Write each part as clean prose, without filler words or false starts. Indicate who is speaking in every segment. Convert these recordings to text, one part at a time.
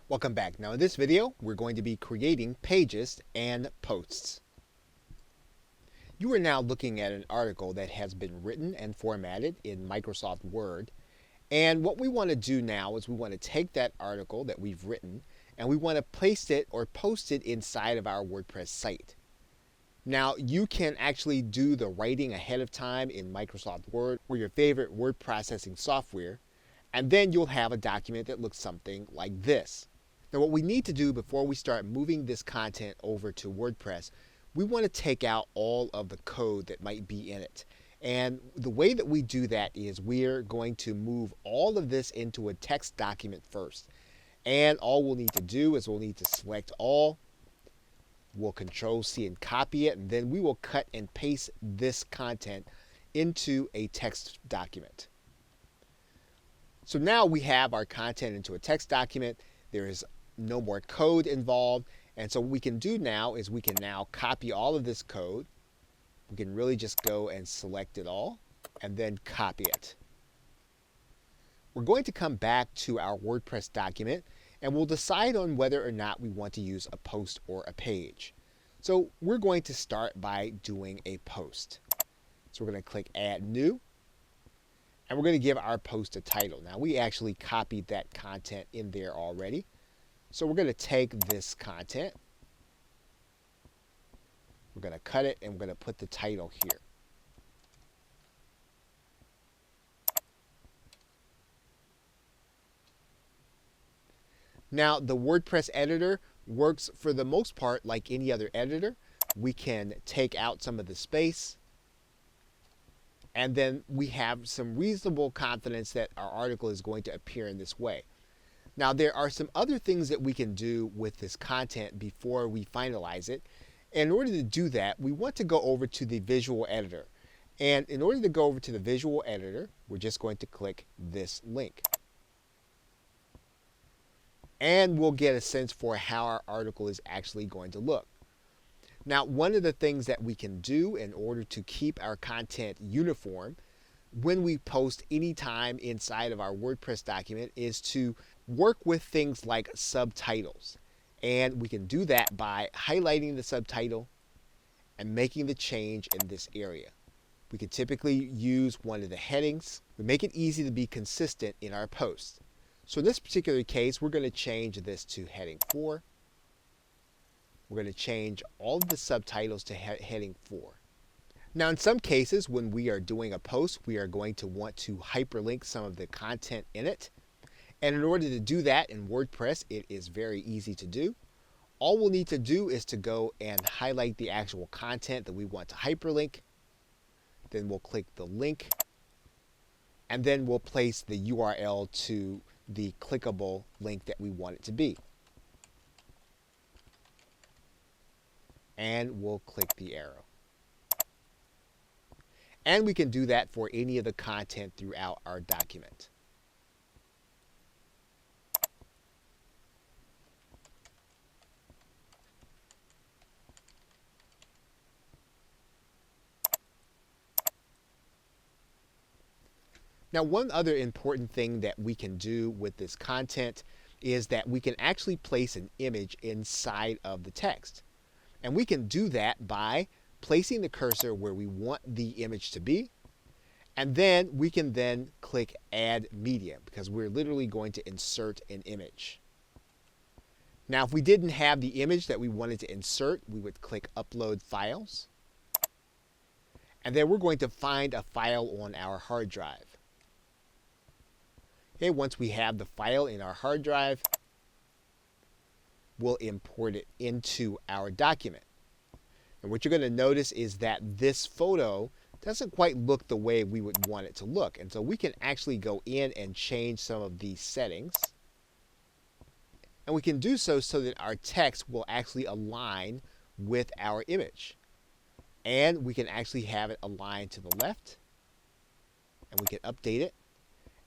Speaker 1: Welcome back. Now in this video, we're going to be creating pages and posts. You are now looking at an article that has been written and formatted in Microsoft Word. And what we want to do now is we want to take that article that we've written and we want to place it or post it inside of our WordPress site. Now you can actually do the writing ahead of time in Microsoft Word or your favorite word processing software, and then you'll have a document that looks something like this. Now what we need to do before we start moving this content over to WordPress, we want to take out all of the code that might be in it. And the way that we do that is we're going to move all of this into a text document first. And all we'll need to do is we'll need to select all. We'll Control-C and copy it, and then we will cut and paste this content into a text document. So now we have our content into a text document. There is no more code involved. And so what we can do now is we can now copy all of this code. We can really just go and select it all and then copy it. We're going to come back to our WordPress document and we'll decide on whether or not we want to use a post or a page. So we're going to start by doing a post. So we're going to click Add New. And we're going to give our post a title. Now we actually copied that content in there already. So we're going to take this content. We're going to cut it and we're going to put the title here. Now the WordPress editor works for the most part like any other editor. We can take out some of the space. And then we have some reasonable confidence that our article is going to appear in this way. Now there are some other things that we can do with this content before we finalize it. In order to do that, we want to go over to the visual editor. And in order to go over to the visual editor, we're just going to click this link. And we'll get a sense for how our article is actually going to look. Now, one of the things that we can do in order to keep our content uniform when we post anytime inside of our WordPress document is to work with things like subtitles. And we can do that by highlighting the subtitle and making the change in this area. We can typically use one of the headings. We make it easy to be consistent in our posts. So in this particular case, we're going to change this to heading 4. We're going to change all of the subtitles to heading 4. Now in some cases when we are doing a post, we are going to want to hyperlink some of the content in it. And in order to do that in WordPress, it is very easy to do. All we'll need to do is to go and highlight the actual content that we want to hyperlink. Then we'll click the link. And then we'll place the URL to the clickable link that we want it to be. And we'll click the arrow. And we can do that for any of the content throughout our document. Now, one other important thing that we can do with this content is that we can actually place an image inside of the text. And we can do that by placing the cursor where we want the image to be. And then we can then click Add Media because we're literally going to insert an image. Now, if we didn't have the image that we wanted to insert, we would click Upload Files. And then we're going to find a file on our hard drive. Okay, once we have the file in our hard drive, we'll import it into our document. And what you're going to notice is that this photo doesn't quite look the way we would want it to look. And so we can actually go in and change some of these settings. And we can do so that our text will actually align with our image. And we can actually have it align to the left. And we can update it.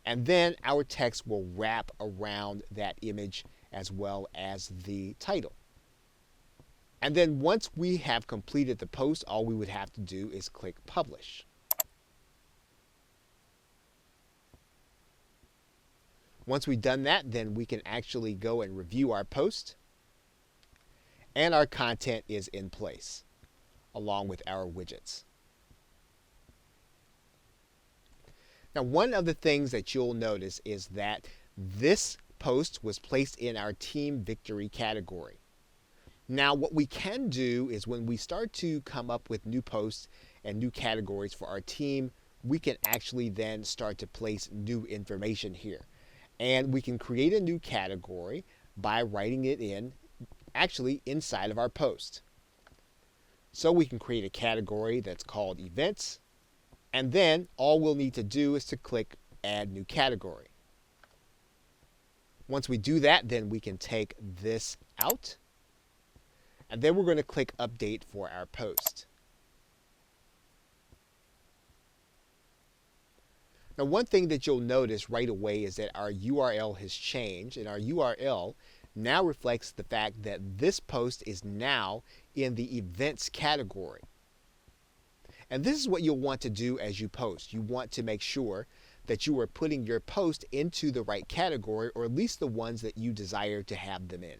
Speaker 1: And then our text will wrap around that image as well as the title. And then once we have completed the post, all we would have to do is click Publish. Once we've done that, then we can actually go and review our post, and our content is in place along with our widgets. Now, one of the things that you'll notice is that this post was placed in our Team Victory category. Now, what we can do is when we start to come up with new posts and new categories for our team, we can actually then start to place new information here. And we can create a new category by writing it in actually inside of our post. So we can create a category that's called Events, and then all we'll need to do is to click Add New Category. Once we do that, then we can take this out, and then we're going to click Update for our post. Now, one thing that you'll notice right away is that our URL has changed, and our URL now reflects the fact that this post is now in the Events category. And this is what you'll want to do as you post. You want to make sure that you are putting your post into the right category, or at least the ones that you desire to have them in.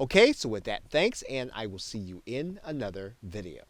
Speaker 1: Okay, so with that, thanks, and I will see you in another video.